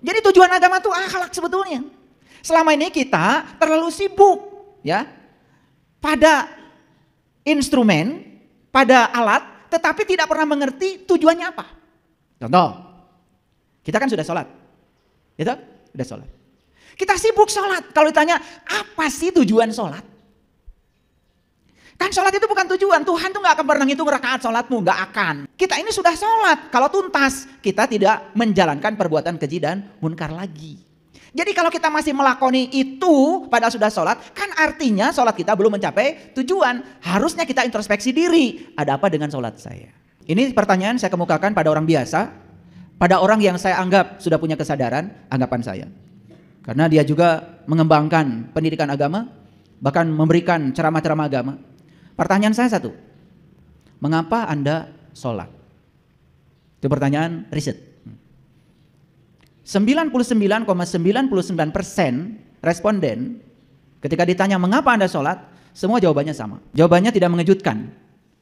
Jadi tujuan agama itu akhlak sebetulnya. Selama ini kita terlalu sibuk ya pada instrumen, pada alat, tetapi tidak pernah mengerti tujuannya apa. Contoh, kita kan sudah sholat, gitu? Sudah sholat. Kita sibuk sholat. Kalau ditanya apa sih tujuan sholat? Kan sholat itu bukan tujuan. Tuhan tuh gak akan pernah ngitung rakaat sholatmu, gak akan. Kita ini sudah sholat. Kalau tuntas, kita tidak menjalankan perbuatan keji dan munkar lagi. Jadi kalau kita masih melakoni itu padahal sudah sholat, kan artinya sholat kita belum mencapai tujuan. Harusnya kita introspeksi diri. Ada apa dengan sholat saya? Ini pertanyaan saya kemukakan pada orang biasa, pada orang yang saya anggap sudah punya kesadaran, anggapan saya. Karena dia juga mengembangkan pendidikan agama, bahkan memberikan ceramah-ceramah agama. Pertanyaan saya satu, mengapa Anda sholat? Itu pertanyaan riset. 99,99% responden ketika ditanya mengapa Anda sholat, semua jawabannya sama. Jawabannya tidak mengejutkan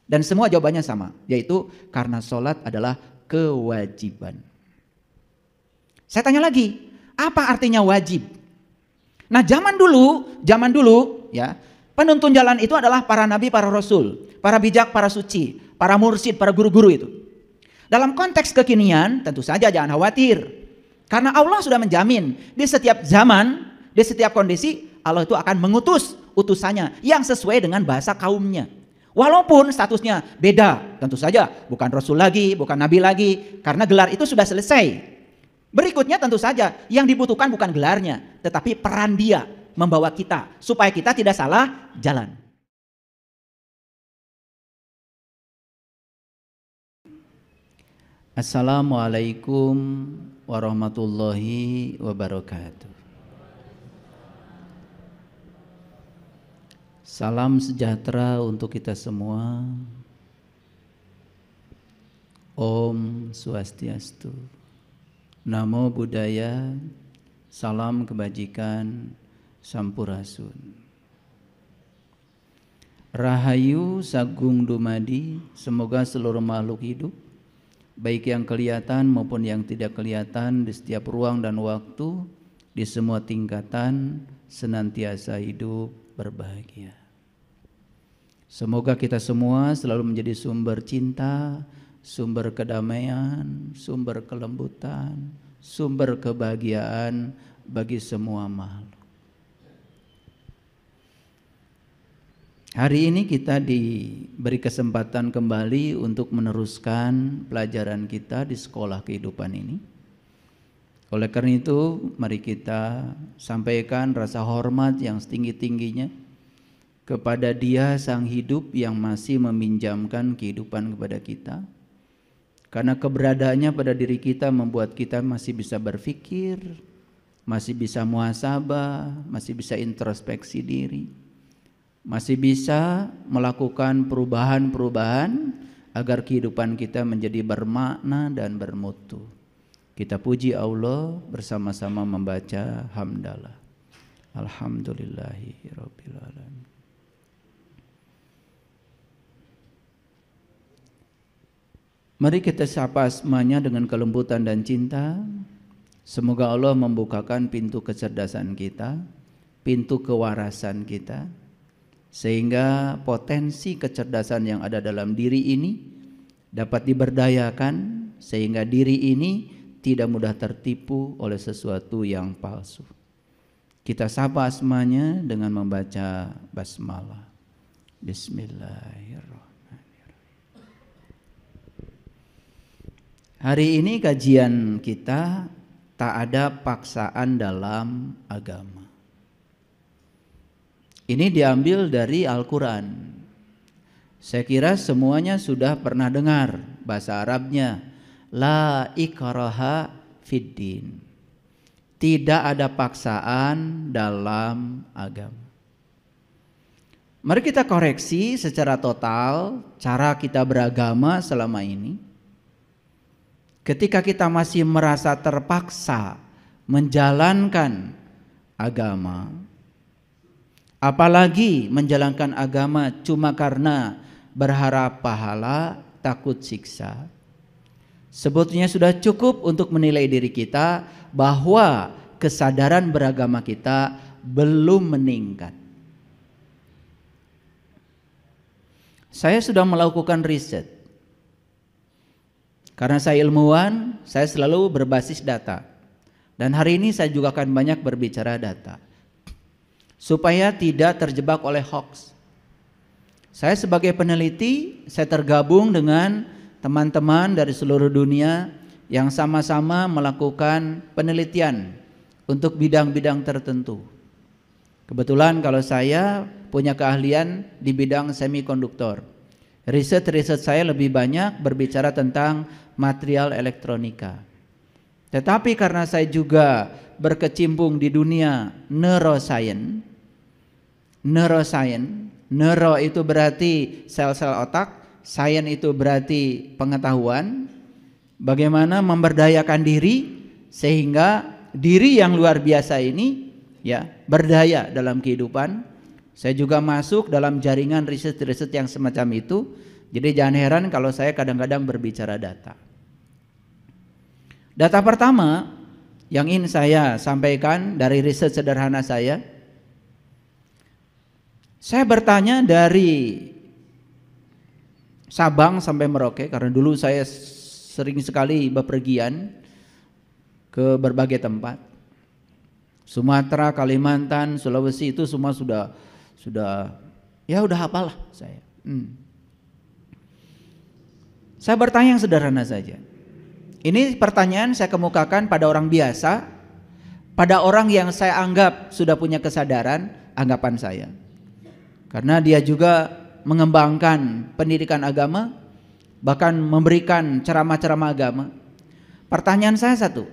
dan semua jawabannya sama, yaitu karena sholat adalah kewajiban. Saya tanya lagi, apa artinya wajib? Nah, zaman dulu ya, penuntun jalan itu adalah para nabi, para rasul, para bijak, para suci, para mursyid, para guru-guru itu. Dalam konteks kekinian tentu saja jangan khawatir. Karena Allah sudah menjamin di setiap zaman, di setiap kondisi Allah itu akan mengutus utusannya yang sesuai dengan bahasa kaumnya. Walaupun statusnya beda, tentu saja bukan Rasul lagi, bukan Nabi lagi, karena gelar itu sudah selesai. Berikutnya tentu saja yang dibutuhkan bukan gelarnya, tetapi peran dia membawa kita supaya kita tidak salah jalan. Assalamualaikum warahmatullahi wabarakatuh. Salam sejahtera untuk kita semua. Om Swastiastu. Namo Buddhaya. Salam kebajikan. Sampurasun. Rahayu Sagung Dumadi. Semoga seluruh makhluk hidup, baik yang kelihatan maupun yang tidak kelihatan, di setiap ruang dan waktu, di semua tingkatan, senantiasa hidup berbahagia. Semoga kita semua selalu menjadi sumber cinta, sumber kedamaian, sumber kelembutan, sumber kebahagiaan bagi semua makhluk. Hari ini kita diberi kesempatan kembali untuk meneruskan pelajaran kita di sekolah kehidupan ini. Oleh karena itu, mari kita sampaikan rasa hormat yang setinggi-tingginya kepada Dia Sang Hidup yang masih meminjamkan kehidupan kepada kita. Karena keberadaannya pada diri kita membuat kita masih bisa berpikir, masih bisa muhasabah, masih bisa introspeksi diri, masih bisa melakukan perubahan-perubahan agar kehidupan kita menjadi bermakna dan bermutu. Kita puji Allah bersama-sama membaca hamdalah. Alhamdulillahirabbil alamin. Mari kita sapa asmanya dengan kelembutan dan cinta. Semoga Allah membukakan pintu kecerdasan kita, pintu kewarasan kita, sehingga potensi kecerdasan yang ada dalam diri ini dapat diberdayakan, sehingga diri ini tidak mudah tertipu oleh sesuatu yang palsu. Kita sapa asmanya dengan membaca basmalah. Bismillahirrahmanirrahim. Hari ini kajian kita tak ada paksaan dalam agama. Ini diambil dari Al-Quran. Saya kira semuanya sudah pernah dengar bahasa Arabnya. La ikraha fiddin. Tidak ada paksaan dalam agama. Mari kita koreksi secara total cara kita beragama selama ini. Ketika kita masih merasa terpaksa menjalankan agama, apalagi menjalankan agama cuma karena berharap pahala, takut siksa, Sebetulnya sudah cukup untuk menilai diri kita bahwa kesadaran beragama kita belum meningkat. Saya sudah melakukan riset. Karena saya ilmuwan, saya selalu berbasis data. Dan hari ini saya juga akan banyak berbicara data. Supaya tidak terjebak oleh hoax. Saya sebagai peneliti, saya tergabung dengan teman-teman dari seluruh dunia yang sama-sama melakukan penelitian untuk bidang-bidang tertentu. Kebetulan kalau saya punya keahlian di bidang semikonduktor. Riset saya lebih banyak berbicara tentang material elektronika. Tetapi karena saya juga berkecimpung di dunia neuroscience. Neuro itu berarti sel-sel otak. Sains itu berarti pengetahuan, bagaimana memberdayakan diri sehingga diri yang luar biasa ini ya berdaya dalam kehidupan. Saya juga masuk dalam jaringan riset-riset yang semacam itu. Jadi jangan heran kalau saya kadang-kadang berbicara data. Data pertama yang ingin saya sampaikan dari riset sederhana saya bertanya dari Sabang sampai Merauke, karena dulu saya sering sekali bepergian ke berbagai tempat. Sumatera, Kalimantan, Sulawesi itu semua sudah hafal lah saya. Saya bertanya yang sederhana saja. Ini pertanyaan saya kemukakan pada orang biasa, pada orang yang saya anggap sudah punya kesadaran, anggapan saya. Karena dia juga mengembangkan pendidikan agama, bahkan memberikan ceramah-ceramah agama. Pertanyaan saya satu,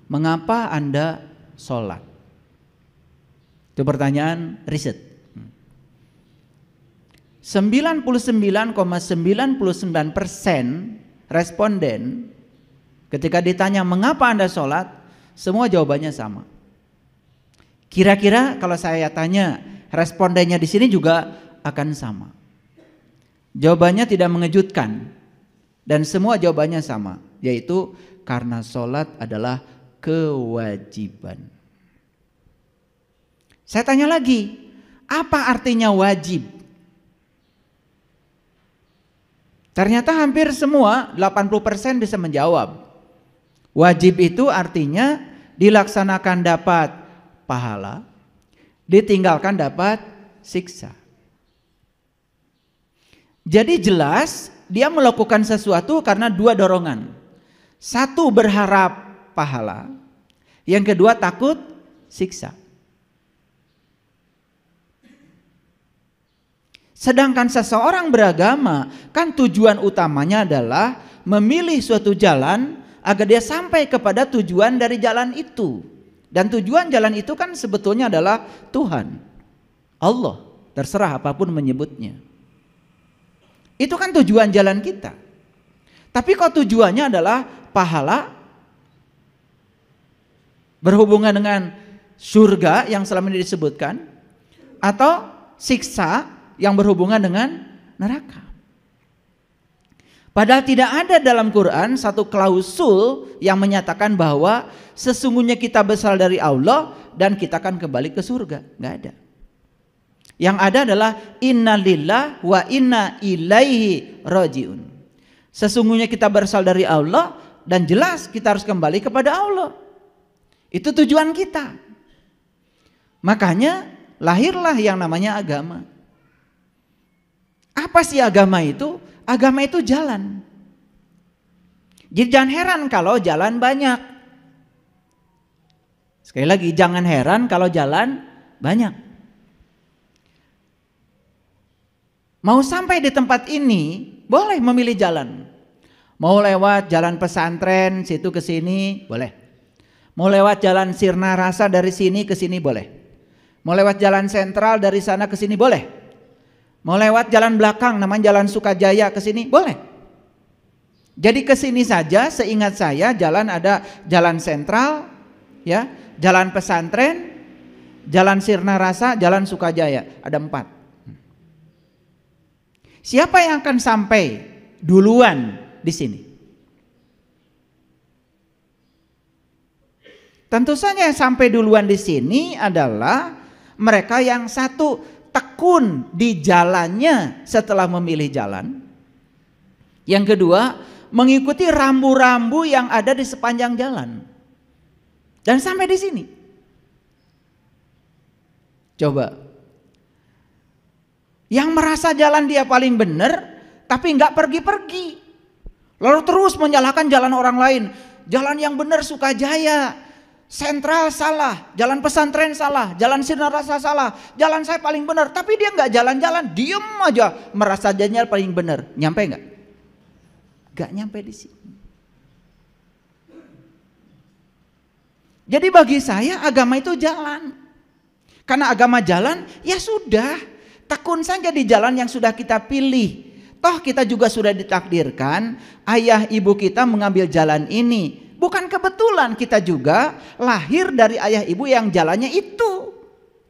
mengapa Anda sholat? Itu pertanyaan riset. 99,99% responden ketika ditanya mengapa Anda sholat, semua jawabannya sama. Kira-kira kalau saya tanya respondennya di sini juga akan sama. Jawabannya tidak mengejutkan dan semua jawabannya sama, yaitu karena sholat adalah kewajiban. Saya tanya lagi, apa artinya wajib? Ternyata hampir semua 80% bisa menjawab. Wajib itu artinya dilaksanakan dapat pahala, ditinggalkan dapat siksa. Jadi jelas dia melakukan sesuatu karena dua dorongan. Satu berharap pahala, yang kedua takut siksa. Sedangkan seseorang beragama kan tujuan utamanya adalah memilih suatu jalan agar dia sampai kepada tujuan dari jalan itu. Dan tujuan jalan itu kan sebetulnya adalah Tuhan, Allah, terserah apapun menyebutnya. Itu kan tujuan jalan kita. Tapi kok tujuannya adalah pahala, berhubungan dengan surga yang selama ini disebutkan, atau siksa yang berhubungan dengan neraka. Padahal tidak ada dalam Quran satu klausul yang menyatakan bahwa sesungguhnya kita berasal dari Allah dan kita akan kembali ke surga. Nggak ada. Yang ada adalah inna lillah wa inna ilaihi rajiun. Sesungguhnya kita berasal dari Allah dan jelas kita harus kembali kepada Allah. Itu tujuan kita. Makanya lahirlah yang namanya agama. Apa sih agama itu? Agama itu jalan. Jadi jangan heran kalau jalan banyak. Sekali lagi, jangan heran kalau jalan banyak. Mau sampai di tempat ini, boleh memilih jalan. Mau lewat jalan pesantren situ ke sini, boleh. Mau lewat jalan Sirna Rasa dari sini ke sini, boleh. Mau lewat jalan sentral dari sana ke sini, boleh. Mau lewat jalan belakang namanya jalan Sukajaya ke sini, boleh. Jadi ke sini saja, seingat saya jalan ada jalan sentral, ya, jalan pesantren, jalan Sirna Rasa, jalan Sukajaya, ada 4. Siapa yang akan sampai duluan di sini? Tentu saja yang sampai duluan di sini adalah mereka yang satu tekun di jalannya setelah memilih jalan. Yang kedua, mengikuti rambu-rambu yang ada di sepanjang jalan. Dan sampai di sini. Coba. Yang merasa jalan dia paling benar, tapi nggak pergi-pergi. Lalu terus menyalahkan jalan orang lain. Jalan yang benar Sukajaya, Sentral salah, jalan pesantren salah, jalan Sinar Rasa salah, jalan saya paling benar. Tapi dia nggak jalan-jalan, diem aja merasa jalannya paling benar. Nyampe nggak? Nggak nyampe di sini. Jadi bagi saya agama itu jalan. Karena agama jalan, ya sudah, tekun saja di jalan yang sudah kita pilih. Toh kita juga sudah ditakdirkan, ayah ibu kita mengambil jalan ini. Bukan kebetulan kita juga lahir dari ayah ibu yang jalannya itu.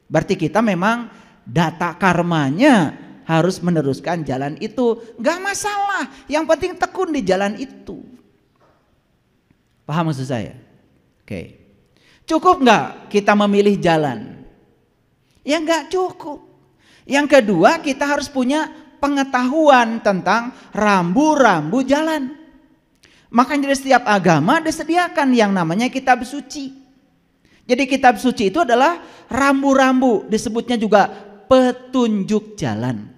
Berarti kita memang data karmanya harus meneruskan jalan itu. Gak masalah, yang penting tekun di jalan itu. Paham maksud saya? Oke. Cukup gak kita memilih jalan? Ya gak cukup. Yang kedua, kita harus punya pengetahuan tentang rambu-rambu jalan. Makanya di setiap agama disediakan yang namanya kitab suci. Jadi kitab suci itu adalah rambu-rambu, disebutnya juga petunjuk jalan.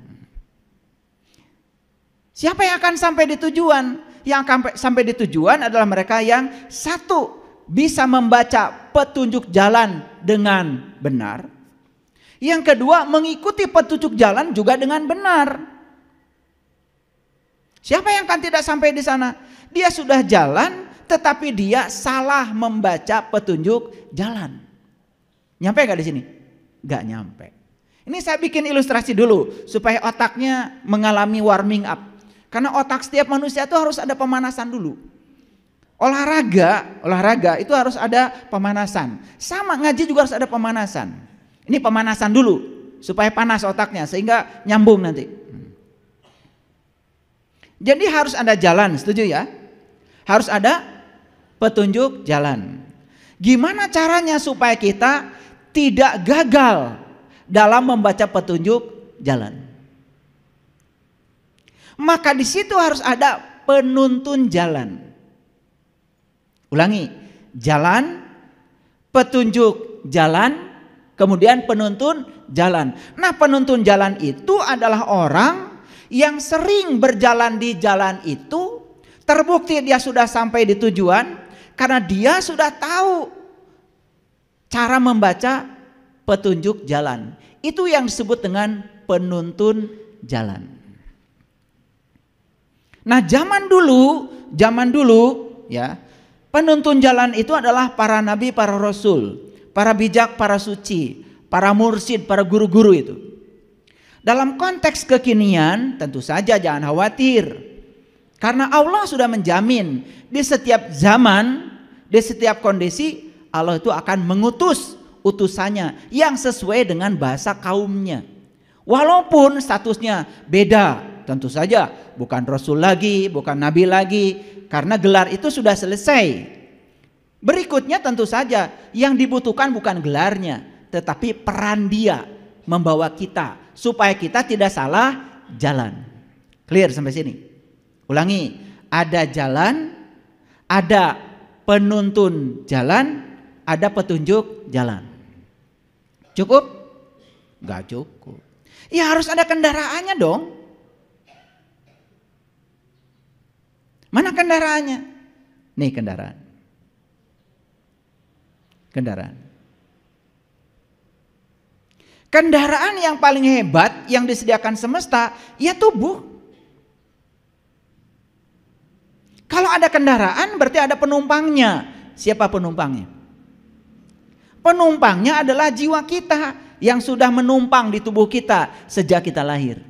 Siapa yang akan sampai di tujuan? Yang akan sampai di tujuan adalah mereka yang satu, bisa membaca petunjuk jalan dengan benar. Yang kedua, mengikuti petunjuk jalan juga dengan benar. Siapa yang akan tidak sampai di sana? Dia sudah jalan tetapi dia salah membaca petunjuk jalan. Nyampe gak di sini? Gak nyampe. Ini saya bikin ilustrasi dulu supaya otaknya mengalami warming up. Karena otak setiap manusia itu harus ada pemanasan dulu. Olahraga itu harus ada pemanasan. Sama ngaji juga harus ada pemanasan. Ini pemanasan dulu supaya panas otaknya sehingga nyambung nanti. Jadi harus ada jalan, setuju ya? Harus ada petunjuk jalan. Gimana caranya supaya kita tidak gagal dalam membaca petunjuk jalan? Maka di situ harus ada penuntun jalan. Ulangi, jalan, petunjuk jalan, kemudian penuntun jalan. Nah, penuntun jalan itu adalah orang yang sering berjalan di jalan itu, terbukti dia sudah sampai di tujuan karena dia sudah tahu cara membaca petunjuk jalan. Itu yang disebut dengan penuntun jalan. Nah, zaman dulu ya, penuntun jalan itu adalah para nabi, para rasul, para bijak, para suci, para mursyid, para guru-guru itu. Dalam konteks kekinian tentu saja jangan khawatir. Karena Allah sudah menjamin di setiap zaman, di setiap kondisi Allah itu akan mengutus utusannya yang sesuai dengan bahasa kaumnya. Walaupun statusnya beda, tentu saja bukan Rasul lagi, bukan Nabi lagi, karena gelar itu sudah selesai. Berikutnya tentu saja yang dibutuhkan bukan gelarnya, tetapi peran dia membawa kita supaya kita tidak salah jalan. Clear sampai sini? Ulangi, ada jalan, ada penuntun jalan, ada petunjuk jalan. Cukup? Gak cukup. Ya harus ada kendaraannya dong. Mana kendaraannya? Nih kendaraan. Kendaraan yang paling hebat yang disediakan semesta, ya tubuh. Kalau ada kendaraan berarti ada penumpangnya. Siapa penumpangnya? Penumpangnya adalah jiwa kita yang sudah menumpang di tubuh kita sejak kita lahir.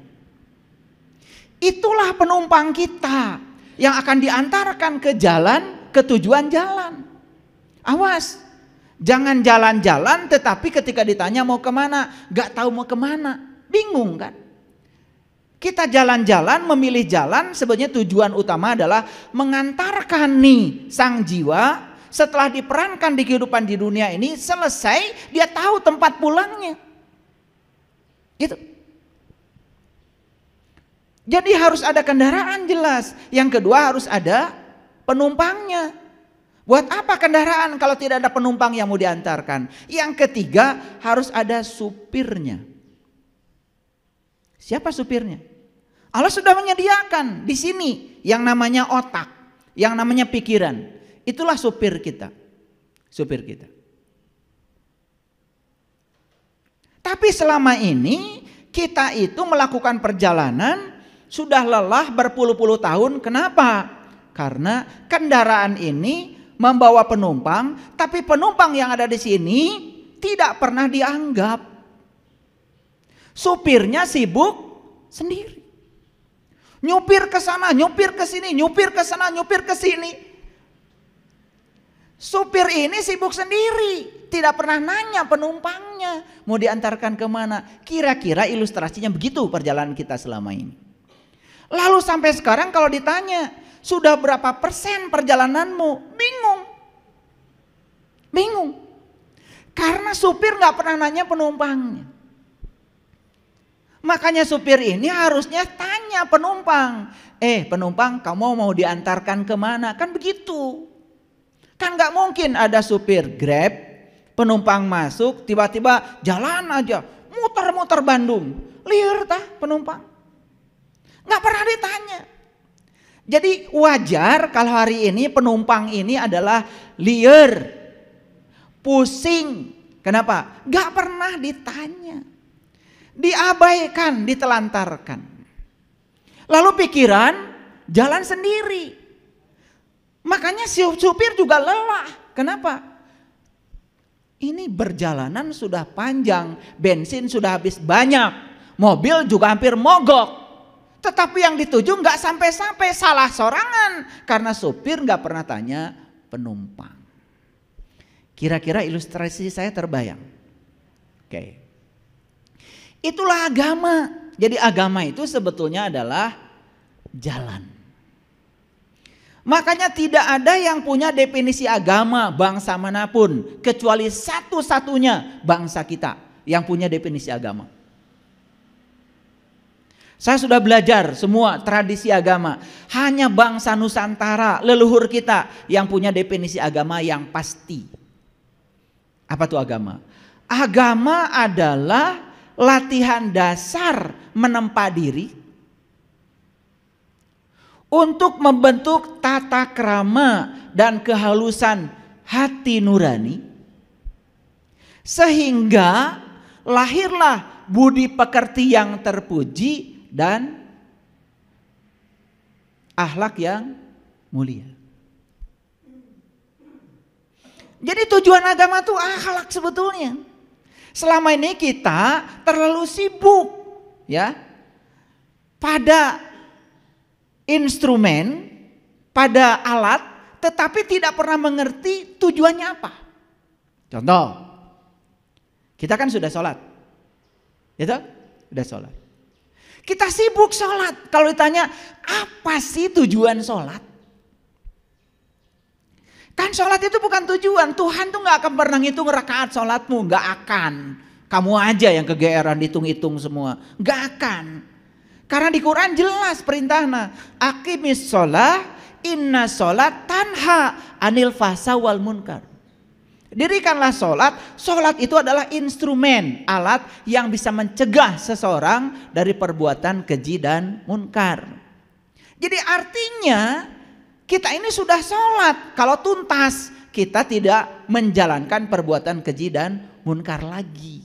Itulah penumpang kita yang akan diantarkan ke jalan, ke tujuan jalan. Awas, jangan jalan-jalan tetapi ketika ditanya mau kemana, gak tahu mau kemana, bingung kan? Kita jalan-jalan, memilih jalan, sebenarnya tujuan utama adalah mengantarkan nih sang jiwa setelah diperankan di kehidupan di dunia ini selesai, dia tahu tempat pulangnya. Gitu. Jadi harus ada kendaraan jelas. Yang kedua harus ada penumpangnya. Buat apa kendaraan kalau tidak ada penumpang yang mau diantarkan? Yang ketiga harus ada supirnya. Siapa supirnya? Allah sudah menyediakan di sini yang namanya otak, yang namanya pikiran. Itulah supir kita. Supir kita. Tapi selama ini kita itu melakukan perjalanan sudah lelah berpuluh-puluh tahun. Kenapa? Karena kendaraan ini membawa penumpang, tapi penumpang yang ada di sini tidak pernah dianggap. Supirnya sibuk sendiri. Nyupir ke sana, nyupir ke sini, nyupir ke sana, nyupir ke sini. Supir ini sibuk sendiri, tidak pernah nanya penumpangnya mau diantarkan kemana. Kira-kira ilustrasinya begitu perjalanan kita selama ini. Lalu sampai sekarang kalau ditanya, sudah berapa persen perjalananmu? Bingung. Bingung. Karena supir gak pernah nanya penumpangnya. Makanya supir ini harusnya tanya penumpang. Penumpang, kamu mau diantarkan kemana? Kan begitu. Kan gak mungkin ada supir Grab, penumpang masuk, tiba-tiba jalan aja, muter-muter Bandung. Liar tah penumpang. Gak pernah ditanya. Jadi wajar kalau hari ini penumpang ini adalah liar, pusing. Kenapa? Gak pernah ditanya. Diabaikan, ditelantarkan. Lalu pikiran jalan sendiri. Makanya si supir juga lelah. Kenapa? Ini perjalanan sudah panjang, bensin sudah habis banyak, mobil juga hampir mogok. Tetapi yang dituju nggak sampai-sampai, salah sorangan karena supir nggak pernah tanya penumpang. Kira-kira ilustrasi saya terbayang. Oke. Itulah agama. Jadi agama itu sebetulnya adalah jalan. Makanya tidak ada yang punya definisi agama bangsa manapun kecuali satu-satunya bangsa kita yang punya definisi agama. Saya sudah belajar semua tradisi agama. Hanya bangsa Nusantara, leluhur kita yang punya definisi agama yang pasti. Apa itu agama? Agama adalah latihan dasar menempa diri untuk membentuk tata krama dan kehalusan hati nurani. Sehingga lahirlah budi pekerti yang terpuji dan akhlak yang mulia. Jadi tujuan agama itu akhlak sebetulnya. Selama ini kita terlalu sibuk ya pada instrumen, pada alat, tetapi tidak pernah mengerti tujuannya apa. Contoh, kita kan sudah sholat, gitu? Sudah sholat. Kita sibuk sholat. Kalau ditanya apa sih tujuan sholat? Kan sholat itu bukan tujuan. Tuhan tuh gak akan pernah ngitung rakaat sholatmu. Gak akan. Kamu aja yang kegeeran hitung-hitung semua. Gak akan. Karena di Quran jelas perintahnya. Aqimis sholat, inna sholat tanha anil fahsya wal munkar. Dirikanlah sholat. Sholat itu adalah instrumen, alat yang bisa mencegah seseorang dari perbuatan keji dan munkar. Jadi artinya kita ini sudah sholat. Kalau tuntas kita tidak menjalankan perbuatan keji dan munkar lagi.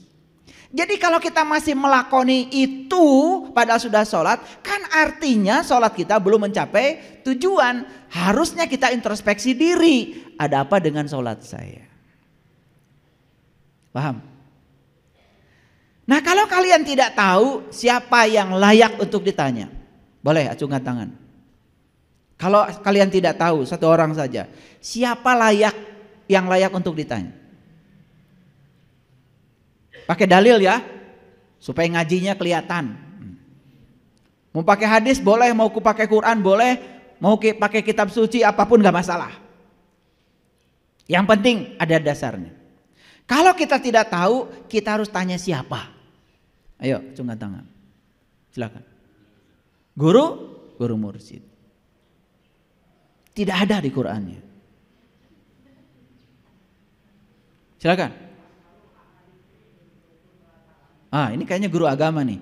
Jadi kalau kita masih melakoni itu padahal sudah sholat, kan artinya sholat kita belum mencapai tujuan. Harusnya kita introspeksi diri. Ada apa dengan sholat saya? Paham? Nah kalau kalian tidak tahu siapa yang layak untuk ditanya, boleh acungkan tangan. Kalau kalian tidak tahu, satu orang saja, siapa yang layak untuk ditanya? Pakai dalil ya, supaya ngajinya kelihatan. Mau pakai hadis boleh, mau pakai Quran boleh, mau pakai kitab suci apapun gak masalah. Yang penting ada dasarnya. Kalau kita tidak tahu, kita harus tanya siapa. Ayo, angkat tangan. Silakan. Guru mursyid. Tidak ada di Qur'annya. Silakan. Ini kayaknya guru agama nih.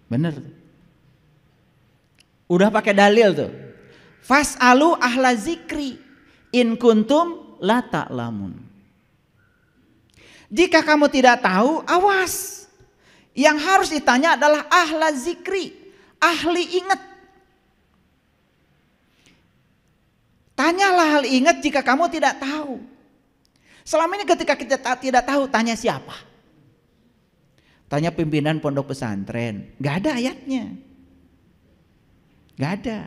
Bener. Udah pakai dalil tuh. Fas'alu ahla zikri in kuntum la ta'lamun. Jika kamu tidak tahu, awas. Yang harus ditanya adalah ahla zikri, ahli ingat. Tanyalah ahli ingat jika kamu tidak tahu. Selama ini ketika kita tidak tahu, tanya siapa? Tanya pimpinan pondok pesantren, gak ada ayatnya. Gak ada.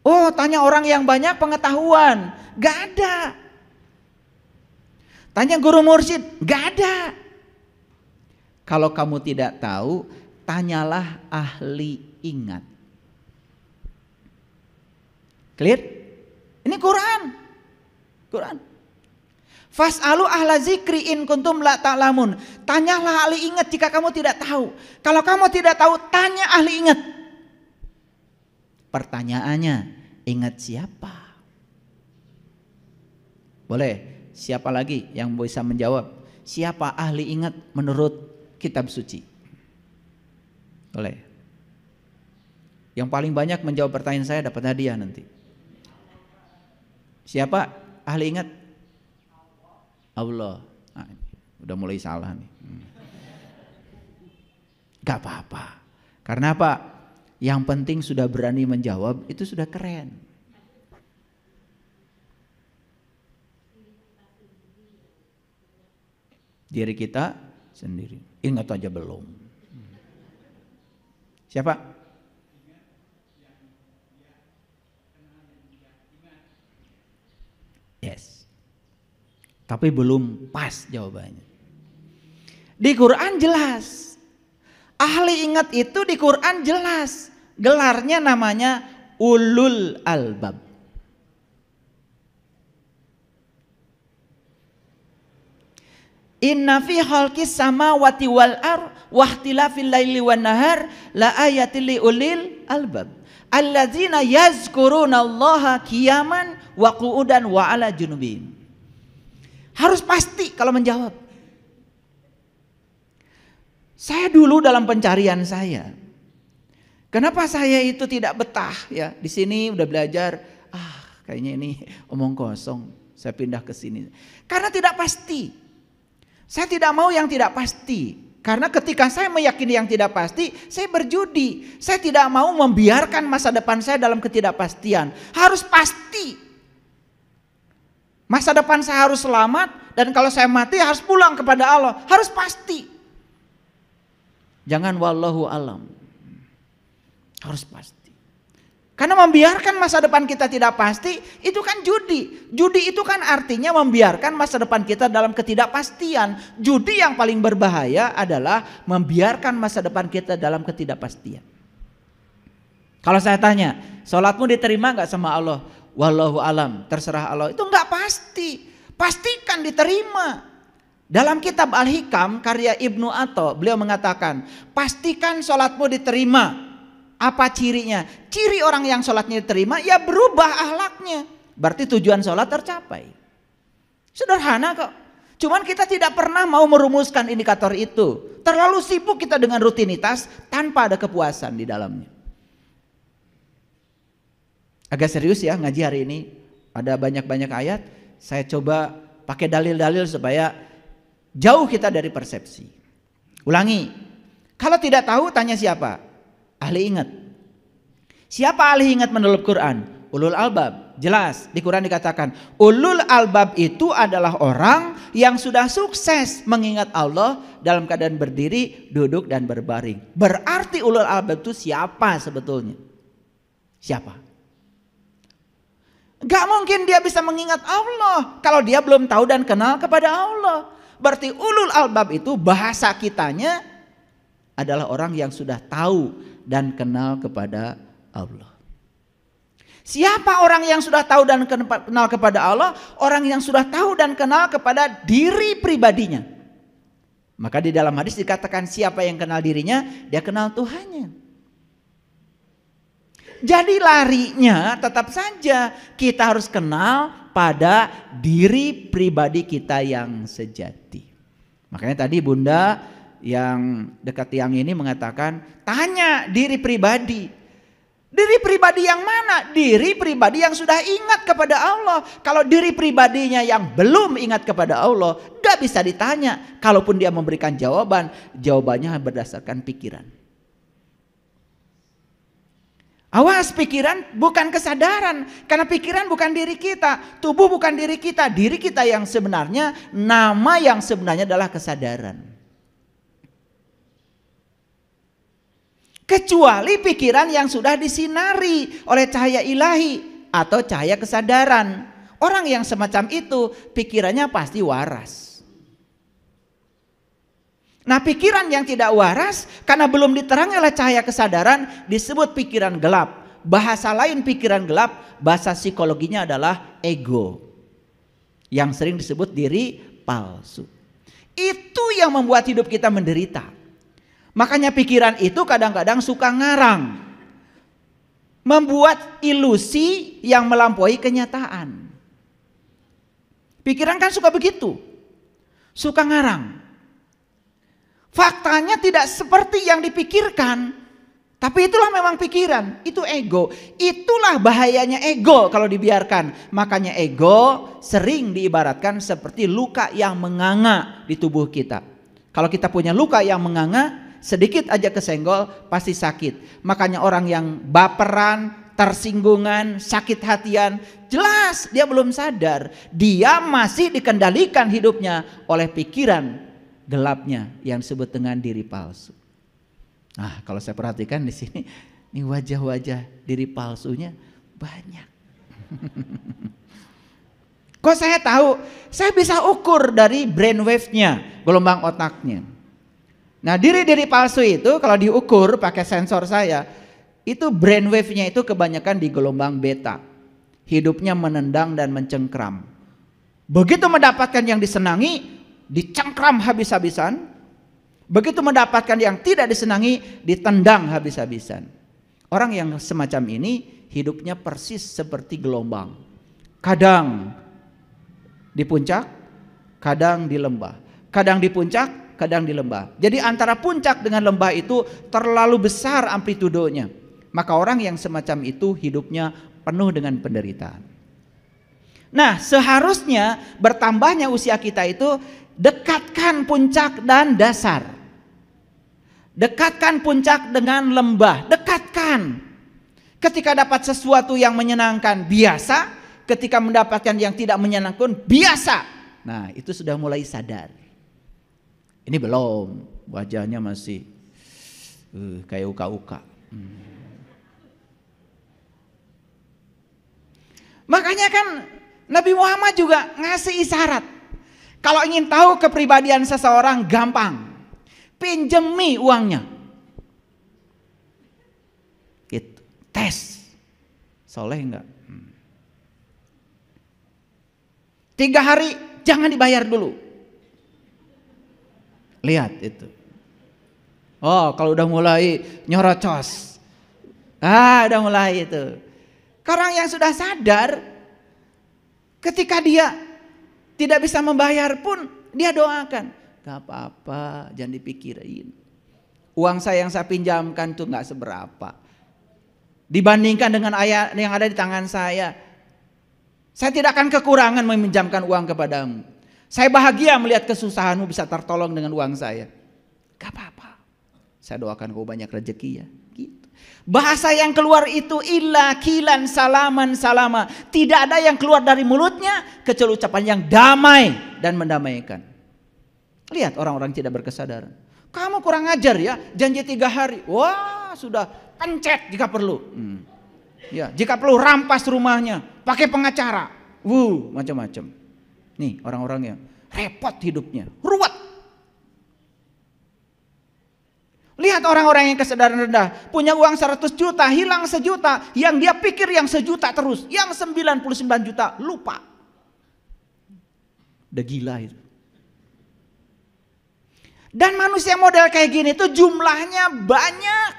Oh, tanya orang yang banyak pengetahuan, gak ada. Tanya guru mursyid, gak ada. Kalau kamu tidak tahu, tanyalah ahli ingat. Clear? Ini Quran. Fas'alu ahla zikri in kuntum la ta'lamun. Tanyalah ahli ingat jika kamu tidak tahu. Kalau kamu tidak tahu, tanya ahli ingat. Pertanyaannya, ingat siapa? Boleh? Siapa lagi yang bisa menjawab? Siapa ahli ingat menurut kitab suci? Boleh? Yang paling banyak menjawab pertanyaan saya dapat hadiah nanti. Siapa ahli ingat? Allah. Udah mulai salah nih. Gak apa-apa. Karena apa? Yang penting sudah berani menjawab, itu sudah keren. Diri kita sendiri. Ingat aja belum. Siapa? Yes. Tapi belum pas jawabannya. Di Quran jelas. Ahli ingat itu di Quran jelas. Gelarnya namanya ulul albab. Inna fi khalqis samawati wal ardh wa ikhtilafil laili wan nahar la ayatil li ulil albab alladzina yazkurunallaha qiyaman wa qu'udan wa ala junubihim. Harus pasti kalau menjawab. Saya dulu dalam pencarian saya, kenapa saya itu tidak betah ya di sini udah belajar, kayaknya ini omong kosong, saya pindah ke sini. Karena tidak pasti. Saya tidak mau yang tidak pasti. Karena ketika saya meyakini yang tidak pasti, saya berjudi. Saya tidak mau membiarkan masa depan saya dalam ketidakpastian. Harus pasti. Masa depan saya harus selamat, dan kalau saya mati harus pulang kepada Allah. Harus pasti. Jangan wallahu alam. Harus pasti. Karena membiarkan masa depan kita tidak pasti, itu kan judi. Judi itu kan artinya membiarkan masa depan kita dalam ketidakpastian. Judi yang paling berbahaya adalah membiarkan masa depan kita dalam ketidakpastian. Kalau saya tanya, sholatmu diterima gak sama Allah? Wallahu alam, terserah Allah. Itu gak pasti. Pastikan diterima. Dalam kitab Al-Hikam karya Ibnu Atha, beliau mengatakan, pastikan sholatmu diterima. Apa cirinya? Ciri orang yang sholatnya diterima, ya berubah akhlaknya. Berarti tujuan sholat tercapai. Sederhana kok. Cuman kita tidak pernah mau merumuskan indikator itu. Terlalu sibuk kita dengan rutinitas tanpa ada kepuasan di dalamnya. Agak serius ya ngaji hari ini. Ada banyak-banyak ayat. Saya coba pakai dalil-dalil supaya jauh kita dari persepsi. Ulangi. Kalau tidak tahu tanya siapa? Ahli ingat. Siapa ahli ingat menurut Quran? Ulul albab. Jelas di Quran dikatakan ulul albab itu adalah orang yang sudah sukses mengingat Allah dalam keadaan berdiri, duduk dan berbaring. Berarti ulul albab itu siapa sebetulnya? Siapa? Gak mungkin dia bisa mengingat Allah kalau dia belum tahu dan kenal kepada Allah. Berarti ulul albab itu bahasa kitanya adalah orang yang sudah tahu dan kenal kepada Allah. Siapa orang yang sudah tahu dan kenal kepada Allah? Orang yang sudah tahu dan kenal kepada diri pribadinya. Maka di dalam hadis dikatakan siapa yang kenal dirinya, dia kenal Tuhannya. Jadi larinya tetap saja kita harus kenal pada diri pribadi kita yang sejati. Makanya tadi Bunda yang dekat tiang ini mengatakan, tanya diri pribadi. Diri pribadi yang mana? Diri pribadi yang sudah ingat kepada Allah. Kalau diri pribadinya yang belum ingat kepada Allah, gak bisa ditanya. Kalaupun dia memberikan jawaban, jawabannya berdasarkan pikiran. Awas, pikiran bukan kesadaran. Karena pikiran bukan diri kita, tubuh bukan diri kita. Diri kita yang sebenarnya, nama yang sebenarnya adalah kesadaran. Kecuali pikiran yang sudah disinari oleh cahaya ilahi atau cahaya kesadaran. Orang yang semacam itu pikirannya pasti waras. Nah, pikiran yang tidak waras karena belum diterangi oleh cahaya kesadaran disebut pikiran gelap. Bahasa lain pikiran gelap, bahasa psikologinya adalah ego. Yang sering disebut diri palsu. Itu yang membuat hidup kita menderita. Makanya pikiran itu kadang-kadang suka ngarang. Membuat ilusi yang melampaui kenyataan. Pikiran kan suka begitu. Suka ngarang. Faktanya tidak seperti yang dipikirkan. Tapi itulah memang pikiran. Itu ego. Itulah bahayanya ego kalau dibiarkan. Makanya ego sering diibaratkan seperti luka yang menganga di tubuh kita. Kalau kita punya luka yang menganga, sedikit aja kesenggol pasti sakit. Makanya orang yang baperan, tersinggungan, sakit hatian, jelas dia belum sadar. Dia masih dikendalikan hidupnya oleh pikiran gelapnya yang disebut dengan diri palsu. Nah, kalau saya perhatikan di sini, ini wajah-wajah diri palsunya banyak. Kok saya tahu? Saya bisa ukur dari brainwave-nya, gelombang otaknya. Nah, diri-diri palsu itu kalau diukur pakai sensor saya, itu brainwave-nya itu kebanyakan di gelombang beta. Hidupnya menendang dan mencengkram. Begitu mendapatkan yang disenangi, dicengkram habis-habisan. Begitu mendapatkan yang tidak disenangi, ditendang habis-habisan. Orang yang semacam ini hidupnya persis seperti gelombang. Kadang di puncak, kadang di lembah. Kadang di puncak, kadang di lembah. Jadi antara puncak dengan lembah itu terlalu besar amplitudonya. Maka orang yang semacam itu hidupnya penuh dengan penderitaan. Nah, seharusnya bertambahnya usia kita itu dekatkan puncak dan dasar. Dekatkan puncak dengan lembah, dekatkan. Ketika dapat sesuatu yang menyenangkan biasa, ketika mendapatkan yang tidak menyenangkan biasa. Nah, itu sudah mulai sadar. Ini belum, wajahnya masih kayak uka-uka. Makanya kan Nabi Muhammad juga ngasih isyarat. Kalau ingin tahu kepribadian seseorang gampang, pinjemi uangnya. Gitu. Tes, soleh enggak? 3 hari jangan dibayar dulu. Lihat itu. Oh, kalau udah mulai nyorocos. Udah mulai itu. Orang yang sudah sadar, ketika dia tidak bisa membayar pun dia doakan. Gak apa-apa, jangan dipikirin. Uang saya yang saya pinjamkan tuh gak seberapa. Dibandingkan dengan ayat yang ada di tangan saya tidak akan kekurangan meminjamkan uang kepadamu. Saya bahagia melihat kesusahanmu bisa tertolong dengan uang saya. Gak apa-apa. Saya doakan kau banyak rezeki ya. Gitu. Bahasa yang keluar itu illa kilan salaman salama. Tidak ada yang keluar dari mulutnya kecuali ucapan yang damai dan mendamaikan. Lihat orang-orang tidak berkesadaran. Kamu kurang ajar ya, janji 3 hari. Wah, sudah pencet jika perlu. Ya, jika perlu rampas rumahnya, pakai pengacara. Macam-macam. Nih orang-orang yang repot hidupnya, ruwet. Lihat orang-orang yang kesadaran rendah, punya uang 100 juta, hilang 1 juta, yang dia pikir yang 1 juta terus, yang 99 juta lupa. Udah gila itu. Dan manusia model kayak gini tuh jumlahnya banyak.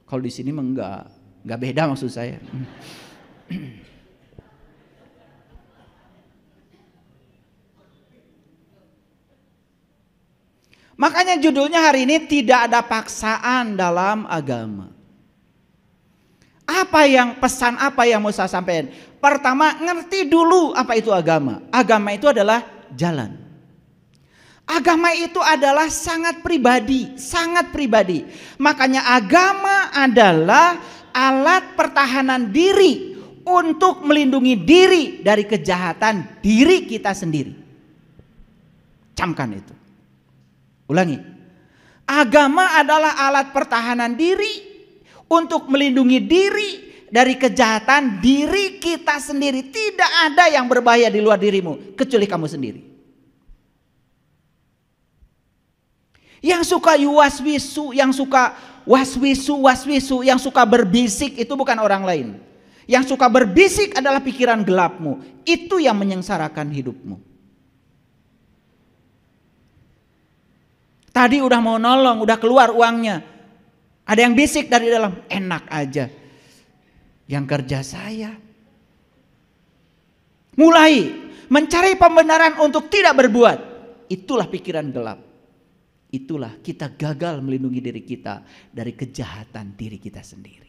Kalau di sini mah enggak beda maksud saya. Makanya judulnya hari ini tidak ada paksaan dalam agama. Pesan apa yang mau saya sampaikan? Pertama, ngerti dulu apa itu agama. Agama itu adalah jalan. Agama itu adalah sangat pribadi, sangat pribadi. Makanya agama adalah alat pertahanan diri untuk melindungi diri dari kejahatan diri kita sendiri. Camkan itu. Ulangi. Agama adalah alat pertahanan diri untuk melindungi diri dari kejahatan diri kita sendiri. Tidak ada yang berbahaya di luar dirimu kecuali kamu sendiri. Yang suka yuwaswisu, yang suka waswisu, yang suka berbisik itu bukan orang lain. Yang suka berbisik adalah pikiran gelapmu. Itu yang menyengsarakan hidupmu. Tadi udah mau nolong, udah keluar uangnya. Ada yang bisik dari dalam, enak aja. Yang kerja saya. Mulai mencari pembenaran untuk tidak berbuat. Itulah pikiran gelap. Itulah kita gagal melindungi diri kita dari kejahatan diri kita sendiri.